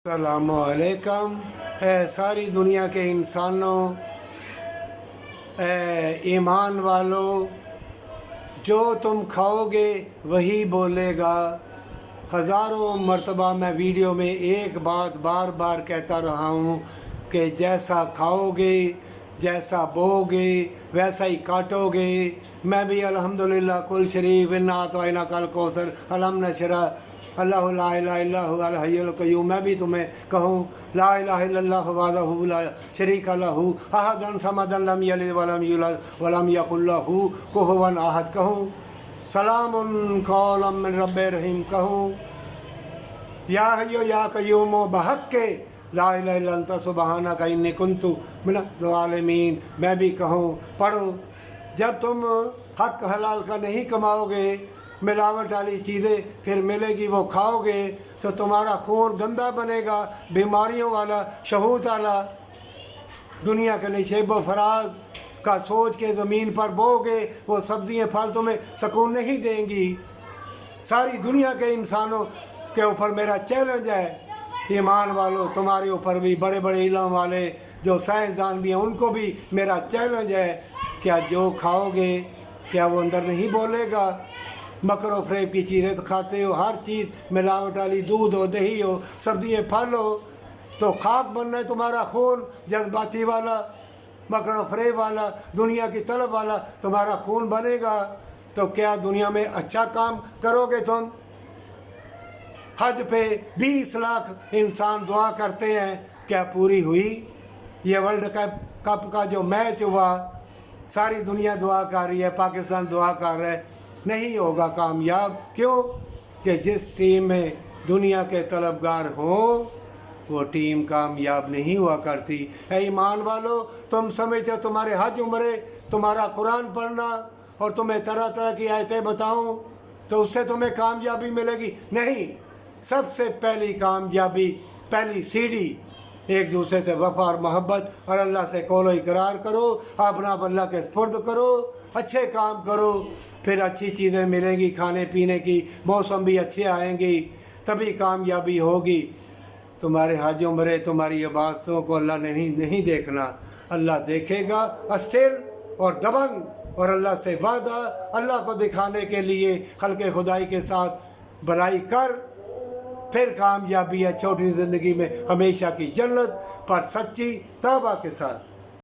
अस्सलामु अलैकुम। सारी दुनिया के इंसानों, ईमान वालों, जो तुम खाओगे वही बोलेगा। हज़ारों मर्तबा मैं वीडियो में एक बात बार बार कहता रहा हूँ कि जैसा खाओगे, जैसा बोओगे, वैसा ही काटोगे। मैं भी अल्हम्दुलिल्लाह कुल शरीफ इन्ना अतवैना कल कौसर अलम नशरा अल्लाह ला इलाहा इल्ला हुवा अल हय्युल क़य्यूम। मैं भी तुम्हें कहूँ ला इलाहा इल्लल्लाहु वहदहु ला शरीका लहू अहदन समदन लम यलिद वलम यूलद वलम यकुल लहू कुफुवन अहद कहूँ। सलामुन कौलन मिन रब्बिर रहीम कहूँ। या हय्यु या क़य्यूम बहक़्क़े ला इलाहा इल्ला अंता सुब्हानका इन्नी कुन्तु मिनज़ ज़ालिमीन। मैं भी कहूँ पढ़ो। जब तुम हक हलाल का नहीं कमाओगे, मिलावट वाली चीज़ें फिर मिलेगी वो खाओगे तो तुम्हारा खून गंदा बनेगा, बीमारियों वाला, शहूत वाला। दुनिया के नशेब व फराज का सोच के ज़मीन पर बोओगे, वो सब्ज़ियाँ फल तुम्हें सुकून नहीं देंगी। सारी दुनिया के इंसानों के ऊपर मेरा चैलेंज है, ईमान वालों, तुम्हारे ऊपर भी, बड़े बड़े इल्म वाले जो साइंसदान भी हैं उनको भी मेरा चैलेंज है। क्या जो खाओगे क्या वो अंदर नहीं बोलेगा? मकर फरेब की चीज़ें तो खाते हो, हर चीज़ मिलावट वाली, दूध हो, दही हो, सब्ज़ियाँ फल हो, तो खाक बनना है तुम्हारा खून जज्बाती वाला, मकर फरेब वाला, दुनिया की तलब वाला तुम्हारा खून बनेगा। तो क्या दुनिया में अच्छा काम करोगे तुम? हज पे 20 लाख इंसान दुआ करते हैं, क्या पूरी हुई? ये वर्ल्ड कप का जो मैच हुआ, सारी दुनिया दुआ कर रही है, पाकिस्तान दुआ कर रहा है, नहीं होगा कामयाब। क्यों? कि जिस टीम में दुनिया के तलबगार हों वो टीम कामयाब नहीं हुआ करती। है ईमान वालों, तुम समझते हो तुम्हारे हज उम्रे, तुम्हारा कुरान पढ़ना और तुम्हें तरह तरह की आयतें बताऊं तो उससे तुम्हें कामयाबी मिलेगी? नहीं। सबसे पहली कामयाबी, पहली सीढ़ी एक दूसरे से वफ़ा और मोहब्बत और अल्लाह से कौलो इकरार करो, अपना अल्लाह के स्पुर्द करो, अच्छे काम करो, फिर अच्छी चीज़ें मिलेंगी खाने पीने की, मौसम भी अच्छे आएंगी, तभी कामयाबी होगी। तुम्हारे हज उम्रे, तुम्हारी इबादतों को अल्लाह नहीं देखना, अल्लाह देखेगा अस्थिर और दबंग। और अल्लाह से वादा, अल्लाह को दिखाने के लिए खल्क़े खुदाई के साथ भलाई कर, फिर कामयाबी है छोटी ज़िंदगी में हमेशा की जन्नत पर सच्ची तौबा के साथ।